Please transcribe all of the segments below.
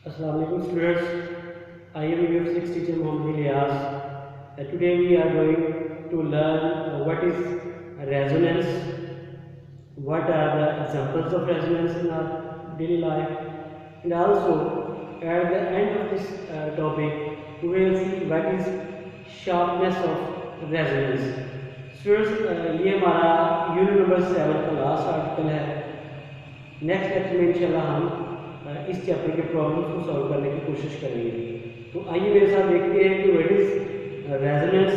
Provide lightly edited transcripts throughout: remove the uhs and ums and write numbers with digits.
Assalamu alaikum students. I am your physics teacher Mohammed Ilyas. Today we are going to learn what is resonance, what are the examples of resonance in our daily life, and also at the end of this topic we will see what is sharpness of resonance. Students, ये हमारा unit number 7 का last article है. Next lecture में इंशाल्लाह हम इस chapter के problems को सॉल्व करने की कोशिश करेंगे. तो आइए मेरे साथ देखते हैं कि व्हाट इज रेजोनेंस.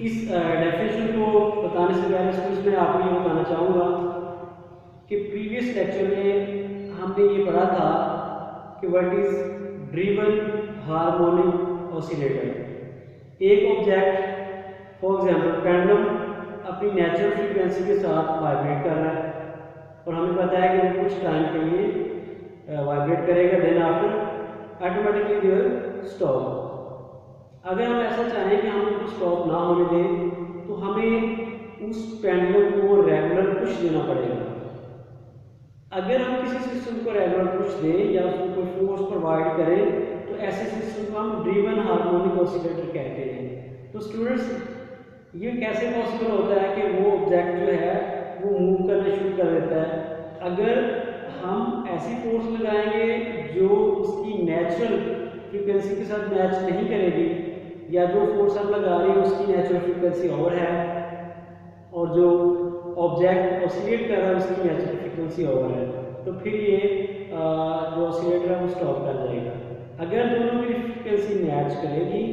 इस डेफिनेशन को बताने से पहले स्कूल्स में आपको ये बताना चाहूँगा कि प्रीवियस लेक्चर में हमने ये पढ़ा था कि what is driven harmonic oscillator. एक ऑब्जेक्ट फॉर एग्जांपल पेंडुलम अपनी नेचुरल फ्रीक्वेंसी के साथ वाइब्रेट कर रहा है और हमें पता है कि वो कुछ टाइम के लिए वाइब्रेट करेगा, then after automatically they will stop. अगर हम ऐसा चाहें कि हम उसको स्टॉप ना होने दें तो हमें उस पेंडुलम को रेगुलर पुश देना पड़ेगा. अगर हम किसी सिस्टम को रेगुलर पुश दें या उसको कोई फोर्स प्रोवाइड करें तो ऐसे सिस्टम को हम ड्रिवन हार्मोनिक ऑसिलेटर कहते हैं. तो स्टूडेंट्स, ये कैसे पॉसिबल होता है कि वो ऑब्जेक्ट जो है वो मूव करना शुरू कर देता है अगर हम ऐसी फोर्स लगाएंगे जो उसकी नेचुरल फ्रीक्वेंसी के साथ मैच नहीं करेगी, या जो फोर्स हम लगा रहे हैं उसकी नेचुरल फ्रीक्वेंसी और है और जो ऑब्जेक्ट ऑसिलेट कर रहा है उसकी नेचुरल फ्रीक्वेंसी और है, तो फिर ये जो ऑसिलेटर है वो स्टॉप कर जाएगा. अगर दोनों की फ्रीक्वेंसी मैच करेगी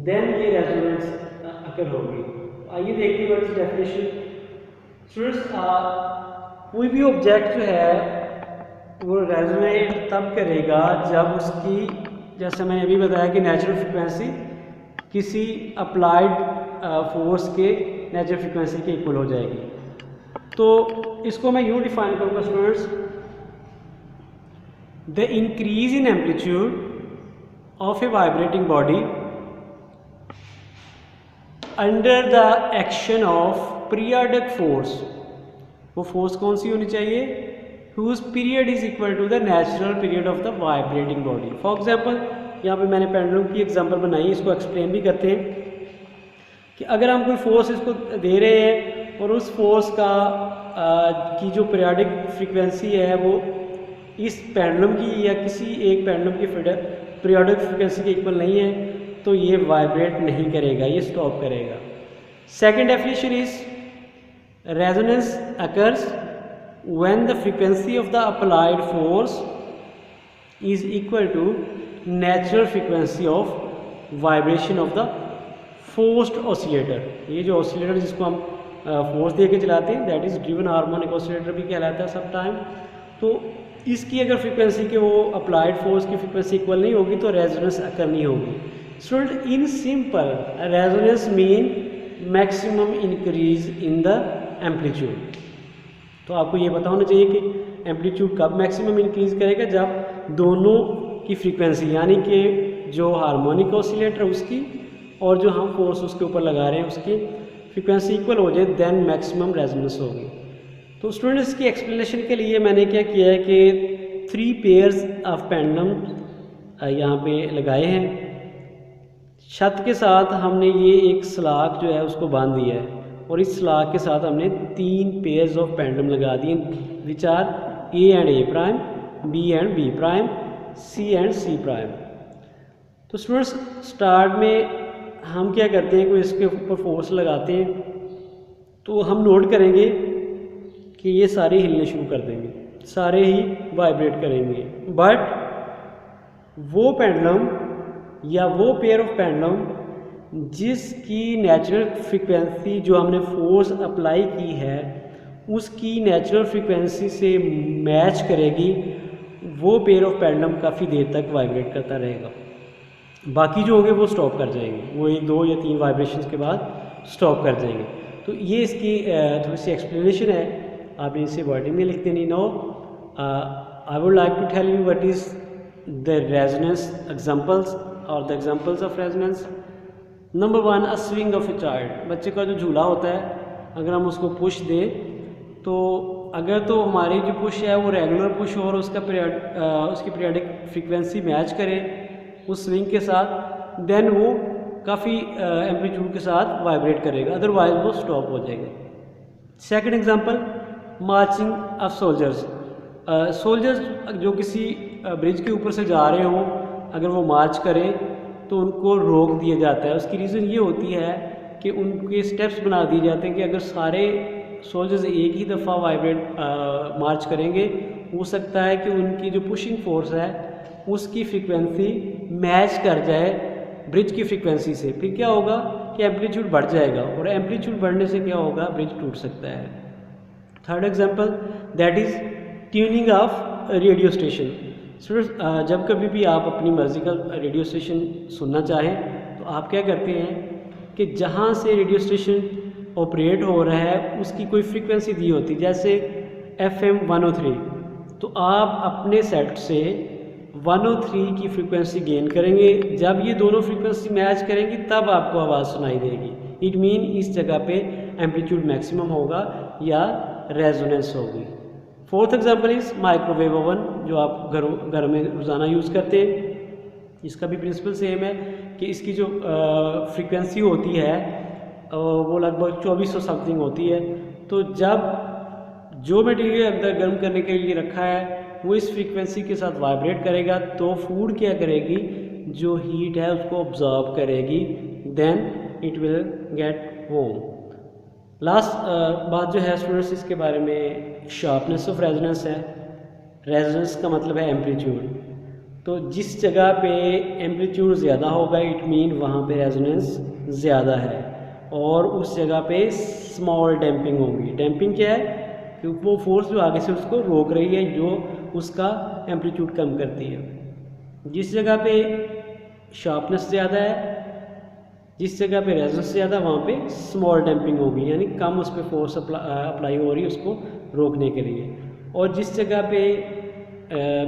देन ये रेजोनेंस अकर होगी. आइए देखते हैं व्हाट इज डेफिनेशन. स्टूडेंट्स, कोई भी ऑब्जेक्ट जो है वो रेजोनेट तब करेगा जब उसकी, जैसे मैंने अभी बताया कि नेचुरल फ्रीक्वेंसी किसी अप्लाइड फोर्स के नेचुरल फ्रीक्वेंसी के इक्वल हो जाएगी. तो इसको मैं यूँ डिफाइन करूँगा students, the increase in amplitude of A vibrating body under the action of periodic force. वो फोर्स कौन सी होनी चाहिए? whose period is equal to the natural period of the vibrating body. For example, यहाँ पे मैंने pendulum की example बनाई, इसको एक्सप्लेन भी करते हैं कि अगर हम कोई फोर्स इसको दे रहे हैं और उस फोर्स का की जो पीरियडिक फ्रीक्वेंसी है वो इस पेंडुलम की या किसी एक पेंडुलम की पीरियडिक फ्रीक्वेंसी के इक्वल नहीं है तो ये वाइब्रेट नहीं करेगा, ये स्टॉप करेगा. Second definition is resonance occurs when the frequency of the applied force is equal to natural frequency of vibration of the forced oscillator. ये जो ऑसिलेटर जिसको हम फोर्स दे के चलाते हैं that is driven harmonic oscillator भी कहलाता है सब टाइम. तो इसकी अगर फ्रीक्वेंसी के वो अप्लाइड फोर्स की फ्रीक्वेंसी इक्वल नहीं होगी तो रेजोनेंस अकर नहीं होगी. Student, in simple resonance mean maximum increase in the amplitude. तो आपको ये पता होना चाहिए कि एम्पलीट्यूड कब मैक्सिमम इंक्रीज करेगा, जब दोनों की फ्रीक्वेंसी यानी कि जो हार्मोनिक ऑसिलेटर उसकी और जो हम फोर्स उसके ऊपर लगा रहे हैं उसकी फ्रीक्वेंसी इक्वल हो जाए, देन मैक्सिमम रेजोनेंस होगी. तो स्टूडेंट्स की एक्सप्लेनेशन के लिए मैंने क्या किया है कि 3 पेयर्स ऑफ पेंडुलम यहाँ पे लगाए हैं. छत के साथ हमने ये एक स्लाक जो है उसको बांध दिया है और इस स्लाक के साथ हमने 3 पेयर्स ऑफ पेंडुलम लगा दिए which are A and A prime, B and B prime, C and C prime. तो स्टूडेंट्स, स्टार्ट में हम क्या करते हैं, कोई इसके ऊपर फोर्स लगाते हैं तो हम नोट करेंगे कि ये सारे हिलने शुरू कर देंगे, सारे ही वाइब्रेट करेंगे. बट वो पेंडुलम या वो पेयर ऑफ पेंडुलम जिसकी नेचुरल फ्रीक्वेंसी जो हमने फोर्स अप्लाई की है उसकी नेचुरल फ्रीक्वेंसी से मैच करेगी, वो पेयर ऑफ पेंडुलम काफ़ी देर तक वाइब्रेट करता रहेगा. बाकी जो होंगे वो स्टॉप कर जाएंगे, वो 1, 2 या 3 वाइब्रेशंस के बाद स्टॉप कर जाएंगे. तो ये इसकी थोड़ी सी एक्सप्लेनेशन है, आपने इसे वर्डिंग में लिख देनी. No, I would like to tell you what is the resonance examples और the examples of resonance. Number 1, a swing of a child. बच्चे का जो झूला होता है अगर हम उसको पुश दें तो अगर तो हमारी जो पुश है वो रेगुलर पुश हो और उसकी पीरियडिक फ्रीक्वेंसी मैच करे उस स्विंग के साथ, देन वो काफ़ी एम्पलीट्यूड के साथ वाइब्रेट करेगा, अदरवाइज वो स्टॉप हो जाएगा। Second example, marching of soldiers. Soldiers जो किसी ब्रिज के ऊपर से जा रहे हों, अगर वो मार्च करें तो उनको रोक दिया जाता है। उसकी रीज़न ये होती है कि उनके स्टेप्स बना दिए जाते हैं कि अगर सारे सोल्जर्स एक ही दफ़ा मार्च करेंगे, हो सकता है कि उनकी जो पुशिंग फोर्स है उसकी फ्रीक्वेंसी मैच कर जाए ब्रिज की फ्रीक्वेंसी से। फिर क्या होगा कि एम्पलीट्यूड बढ़ जाएगा, और एम्पलीट्यूड बढ़ने से क्या होगा, ब्रिज टूट सकता है। Third example, that is tuning of radio station. जब कभी भी आप अपनी मर्जी का रेडियो स्टेशन सुनना चाहें तो आप क्या करते हैं कि जहाँ से रेडियो स्टेशन ऑपरेट हो रहा है उसकी कोई फ्रीक्वेंसी दी होती है, जैसे FM 103, तो आप अपने सेट से 103 की फ्रीक्वेंसी गेन करेंगे। जब ये दोनों फ्रीक्वेंसी मैच करेंगी तब आपको आवाज़ सुनाई देगी। इट मीन इस जगह पे एम्पलीट्यूड मैक्सिमम होगा या रेजोनेंस होगी। Fourth example is microwave oven, जो आप घर में रोज़ाना यूज़ करते हैं। इसका भी प्रिंसिपल सेम है कि इसकी जो फ्रीक्वेंसी होती है वो लगभग 2400 समथिंग होती है। तो जब जो मटेरियल अंदर गर्म करने के लिए रखा है वो इस फ्रीक्वेंसी के साथ वाइब्रेट करेगा, तो फूड क्या करेगी, जो हीट है उसको ऑब्जॉर्व करेगी, then it will get warm. Last बात जो है स्टूडेंट्स इसके बारे में शार्पनेस ऑफ रेजोनेंस है। रेजोनेंस का मतलब है एम्पलीट्यूड। तो जिस जगह पे एम्पलीट्यूड ज़्यादा होगा इट मीन वहाँ पे रेजोनेंस ज़्यादा है, और उस जगह पे स्मॉल डैम्पिंग होगी। डैम्पिंग क्या है कि वो फोर्स जो आगे से उसको रोक रही है, जो उसका एम्पलीट्यूड कम करती है। जिस जगह पे शार्पनेस ज़्यादा है, जिस जगह पे रेजोनेंस ज़्यादा, वहाँ पे स्मॉल डैम्पिंग होगी, यानी कम उस पर फोर्स अप्लाई हो रही है उसको रोकने के लिए। और जिस जगह पे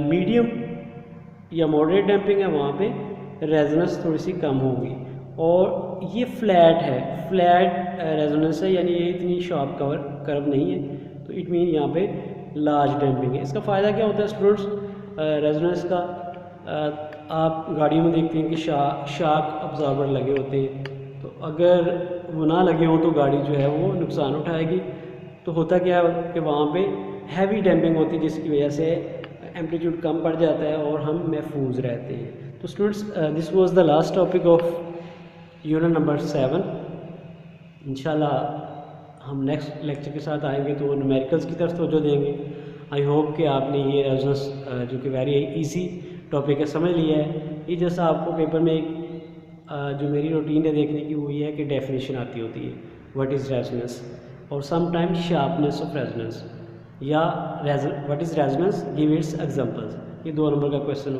मीडियम या मॉडरेट डैम्पिंग है वहाँ पे रेजोनेंस थोड़ी सी कम होगी। और ये फ्लैट है, फ्लैट रेजोनेंस है, यानी ये इतनी शार्प कर्व नहीं है, तो इट मीन यहाँ पे लार्ज डैम्पिंग है। इसका फ़ायदा क्या होता है स्टूडेंट्स रेजोनेंस का? आप गाड़ियों में देखते हैं कि शॉक अब्जॉर्बर लगे होते हैं, तो अगर वो ना लगे हों तो गाड़ी जो है वो नुकसान उठाएगी। तो होता क्या है कि वहाँ पे हैवी डैम्पिंग होती है, जिसकी वजह से एम्पलीट्यूड कम पड़ जाता है और हम महफूज रहते हैं। तो students this was the last topic of unit number 7। इंशाल्लाह हम नेक्स्ट लेक्चर के साथ आएंगे तो न्यूमेरिकल्स की तरफ तवज्जो देंगे। आई होप कि आपने ये रेजोनेंस जो कि वेरी इजी टॉपिक है समझ लिया है। ये जैसा आपको पेपर में एक जो मेरी रूटीन है देखने की वो ये है कि डेफिनेशन आती होती है व्हाट इज़ रेजोनेंस, और समटाइम्स शार्पनेस ऑफ रेजोनेंस, या what is resonance give its examples. ये 2 नंबर का क्वेश्चन होगा।